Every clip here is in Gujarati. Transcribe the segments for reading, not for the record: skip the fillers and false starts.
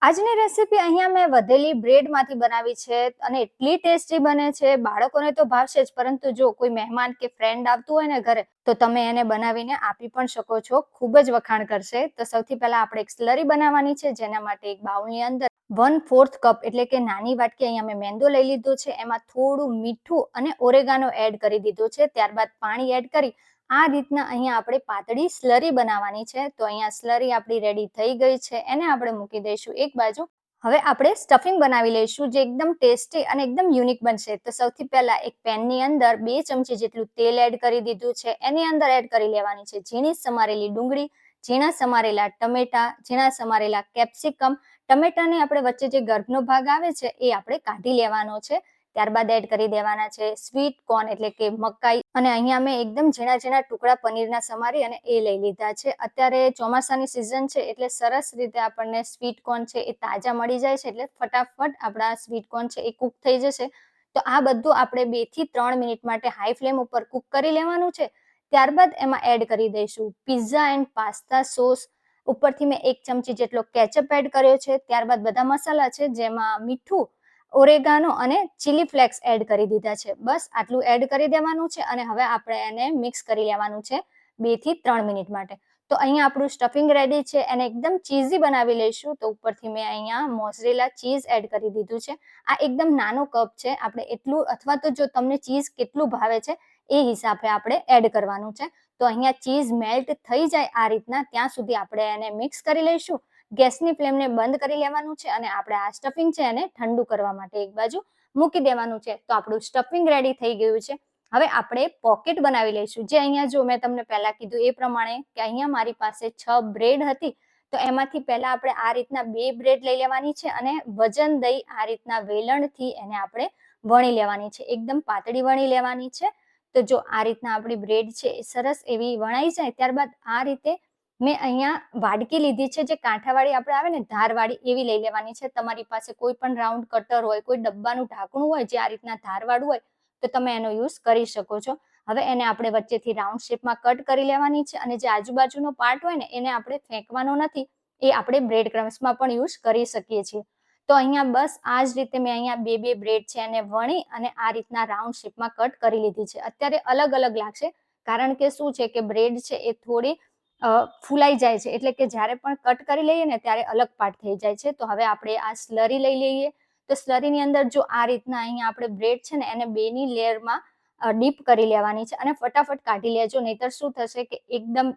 આજની રેસીપી અહીંયા મેં વધેલી બ્રેડમાંથી બનાવી છે અને એટલી ટેસ્ટી બને છે. બાળકોને તો ભાવશે જ, પરંતુ જો કોઈ મહેમાન કે ફ્રેન્ડ આવતું હોય ને ઘરે, તો તમે એને બનાવીને આપી પણ શકો છો. ખૂબ જ વખાણ કરશે. તો સૌથી પહેલા આપણે એક સ્લરી બનાવવાની છે, જેના માટે એક બાઉલની અંદર 1/4 કપ એટલે કે નાની વાટકી અહીંયા મેં મેંદો લઈ લીધો છે. એમાં થોડું મીઠું અને ઓરેગાનો એડ કરી દીધો છે. ત્યારબાદ પાણી એડ કરી આ રીતના અહીંયા આપણે પાતળી સ્લરી બનાવવાની છે. તો અહીંયા સ્લરી આપણી રેડી થઈ ગઈ છે. એને આપણે મૂકી દઈશું એક બાજુ. હવે આપણે સ્ટફિંગ બનાવી લઈશું, જે એકદમ ટેસ્ટી અને એકદમ યુનિક બનશે. તો સૌથી પહેલા એક પેનની અંદર 2 ચમચી જેટલું તેલ એડ કરી દીધું છે. એની અંદર એડ કરી લેવાની છે ઝીણી સમારેલી ડુંગળી, ઝીણા સમારેલા ટમેટા, ઝીણા સમારેલા કેપ્સિકમ. ટમેટાની આપણે વચ્ચે જે ગર્ભનો ભાગ આવે છે એ આપણે કાઢી લેવાનો છે. ત્યારબાદ એડ કરી દેવાના છે સ્વીટ કોર્ન એટલે કે મકાઈ, અને અહીંયા મેં એકદમ ઝીણા ઝીણા ટુકડા પનીરના સમારી અને એ લઈ લીધા છે. અત્યારે ચોમાસાની સિઝન છે એટલે સરસ રીતે આપણને સ્વીટ કોર્ન છે એ તાજા મળી જાય છે, એટલે ફટાફટ આપણા સ્વીટ કોર્ન છે એ કુક થઈ જશે. તો આ બધું આપણે 2 થી 3 મિનિટ માટે હાઈ ફ્લેમ ઉપર કુક કરી લેવાનું છે. ત્યારબાદ એમાં એડ કરી દઈશું પિઝા એન્ડ પાસ્તા સોસ. ઉપરથી મેં 1 ચમચી જેટલો કેચઅપ એડ કર્યો છે. ત્યારબાદ બધા મસાલા છે, જેમાં મીઠું, ઓરેગાનો અને ચીલી ફ્લેક્સ એડ કરી દીધા છે. બસ આટલું એડ કરી દેવાનું છે અને હવે આપણે એને મિક્સ કરી લેવાનું છે 2 થી 3 મિનિટ માટે. તો અહીંયા આપણું સ્ટફિંગ રેડી છે. એને એકદમ ચીઝી બનાવી લઈશું. તો ઉપરથી મેં અહીંયા મોઝરેલા ચીઝ એડ કરી દીધું છે. આ એકદમ નાનો કપ છે. આપણે એટલું, અથવા તો જો તમને ચીઝ કેટલું ભાવે છે એ હિસાબે આપણે એડ કરવાનું છે. તો અહીંયા ચીઝ મેલ્ટ થઈ જાય આ રીતના, ત્યાં સુધી આપણે એને મિક્સ કરી લઈશું. ગેસની ફ્લેમને બંધ કરી લેવાનું છે અને આપણે આ સ્ટફિંગ છે એને ઠંડુ કરવા માટે એક બાજુ મૂકી દેવાનું છે. તો આપણું સ્ટફિંગ રેડી થઈ ગયું છે. હવે આપણે પોકેટ બનાવી લઈશું. જે અહીંયા જો મેં તમને પહેલા કીધું એ પ્રમાણે કે અહીંયા મારી પાસે 6 બ્રેડ હતી. તો એમાંથી પહેલા આપણે આ રીતના 2 બ્રેડ લઈ લેવાની છે અને વજન દઈ આ રીતના વેલણથી એને આપણે વણી લેવાની છે. એકદમ પાતળી વણી લેવાની છે. તો જો આ રીતના આપણી બ્રેડ છે એ સરસ એવી વણાઈ જાય, ત્યારબાદ આ રીતે મેં અહીંયા વાડકી લીધી છે, જે કાંઠાવાળી આપણે આવે ને ધારવાળી, એવી લઈ લેવાની છે. તમારી પાસે કોઈ પણ રાઉન્ડ કટર હોય, કોઈ ડબ્બાનું ઢાંકણું હોય જે આ રીતના ધારવાળું હોય, તો તમે એનો યુઝ કરી શકો છો. હવે એને આપણે વચ્ચેથી રાઉન્ડ શેપમાં કટ કરી લેવાની છે અને જે આજુબાજુનો પાર્ટ હોય ને એને આપણે ફેંકવાનો નથી. એ આપણે બ્રેડ ક્રમ્સમાં પણ યુઝ કરી શકીએ છીએ. તો અહીંયા બસ આ જ રીતે મેં અહીંયા 2 બ્રેડ છે એને વણી અને આ રીતના રાઉન્ડ શેપમાં કટ કરી લીધી છે. અત્યારે અલગ અલગ લાગશે, કારણ કે શું છે કે બ્રેડ છે એ થોડી ફૂલાઈ જાય છે, એટલે કે જ્યારે પણ કટ કરી લઈએ ને ત્યારે અલગ પાર્ટ થઈ જાય છે. તો હવે આપણે આ સ્લરી લઈ લઈએ. તો સ્લરીની અંદર જો આ રીતના અહીંયા આપણે બ્રેડ છે ને એને બેની લેયરમાં ડીપ કરી લેવાની છે અને ફટાફટ કાઢી લેજો, નહીતર શું થશે કે એકદમ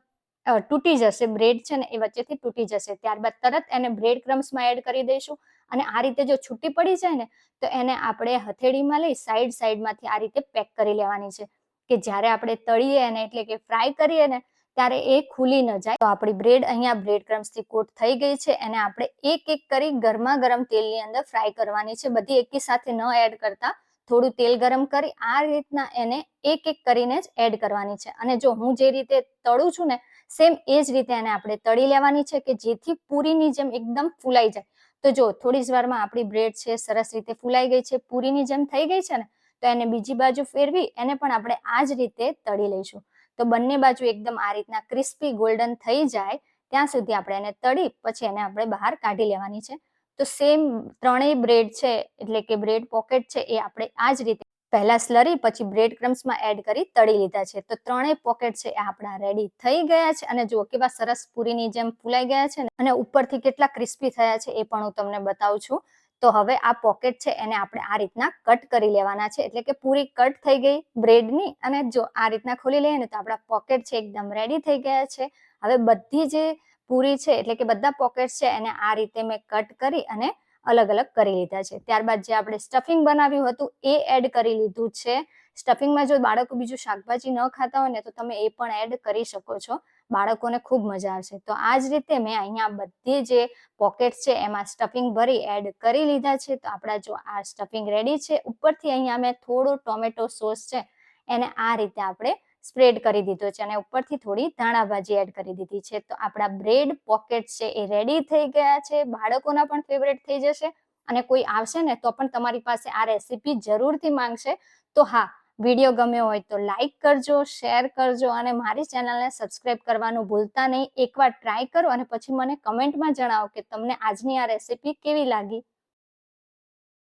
તૂટી જશે. બ્રેડ છે ને એ વચ્ચેથી તૂટી જશે. ત્યારબાદ તરત એને બ્રેડ ક્રમ્સમાં એડ કરી દઈશું અને આ રીતે જો છૂટી પડી જાય ને તો એને આપણે હથેળીમાં લઈ સાઈડમાંથી આ રીતે પેક કરી લેવાની છે, કે જ્યારે આપણે તળીએ એને એટલે કે ફ્રાય કરીએ ને ત્યારે એ ખુલી ન જાય. તો આપણી બ્રેડ અહીંયા બ્રેડ ક્રમ્સથી કોટ થઈ ગઈ છે. એને આપણે એક એક કરી ગરમા ગરમ તેલની અંદર ફ્રાય કરવાની છે. બધી એકી સાથે ન એડ કરતા થોડું તેલ ગરમ કરી આ રીતના એને એક એક કરીને જ એડ કરવાની છે. અને જો હું જે રીતે તળું છું ને સેમ એ જ રીતે એને આપણે તળી લેવાની છે, કે જેથી પૂરીની જેમ એકદમ ફૂલાઈ જાય. તો જો થોડી જ વારમાં આપણી બ્રેડ છે સરસ રીતે ફૂલાઈ ગઈ છે, પૂરીની જેમ થઈ ગઈ છે ને. તો એને બીજી બાજુ ફેરવી એને પણ આપણે આ જ રીતે તળી લઈશું. તો બંને બાજુ એકદમ આ રીતના ક્રિસ્પી ગોલ્ડન થઈ જાય ત્યાં સુધી આપણે એને તળી પછી એને આપણે બહાર કાઢી લેવાની છે. તો સેમ ત્રણેય બ્રેડ છે એટલે કે બ્રેડ પોકેટ છે એ આપણે આ જ રીતે પહેલા સ્લરી પછી બ્રેડ ક્રમ્સમાં એડ કરી તળી લીધા છે. તો ત્રણેય પોકેટ છે એ આપણા રેડી થઈ ગયા છે અને જો કેવા સરસ પૂરીની જેમ ફૂલાઈ ગયા છે ને, અને ઉપરથી કેટલા ક્રિસ્પી થયા છે એ પણ હું તમને બતાવું છું. તો હવે આ પોકેટ છે એને આપણે આ રીતના કટ કરી લેવાના છે, એટલે કે પૂરી કટ થઈ ગઈ બ્રેડની. અને જો આ રીતના ખોલી લઈએ ને તો આપણા પોકેટ છે એકદમ રેડી થઈ ગયા છે. હવે બધી જે પૂરી છે એટલે કે બધા પોકેટ છે એને આ રીતે મેં કટ કરી અને અલગ અલગ કરી લીધા છે. ત્યારબાદ જે આપણે સ્ટફિંગ બનાવ્યું હતું એ એડ કરી લીધું છે. સ્ટફિંગમાં જો બાળકો બીજું શાકભાજી ન ખાતા હોય ને તો તમે એ પણ એડ કરી શકો છો. બાળકોને ખૂબ મજા આવશે. તો આ જ રીતે મેં અહીંયા બધી જે પોકેટ છે એમાં સ્ટફિંગ ભરી એડ કરી લીધા છે. તો આપણા જો આ સ્ટફિંગ રેડી છે. ઉપરથી અહીંયા મેં થોડો ટોમેટો સોસ છે એને આ રીતે આપણે સ્પ્રેડ કરી દીધો છે અને ઉપરથી થોડી ધાણા ભાજી એડ કરી દીધી છે. તો આપણા બ્રેડ પોકેટ છે એ રેડી થઈ ગયા છે. બાળકોના પણ ફેવરેટ થઈ જશે અને કોઈ આવશે ને તો પણ તમારી પાસે આ રેસીપી જરૂરથી માંગશે. તો હા, વિડીયો ગમ્યો હોય તો લાઈક કરજો, શેર કરજો અને મારી ચેનલને સબસ્ક્રાઇબ કરવાનું ભૂલતા નહીં. એકવાર ટ્રાય કરો અને પછી મને કમેન્ટમાં જણાવો કે તમને આજની આ રેસીપી કેવી લાગી.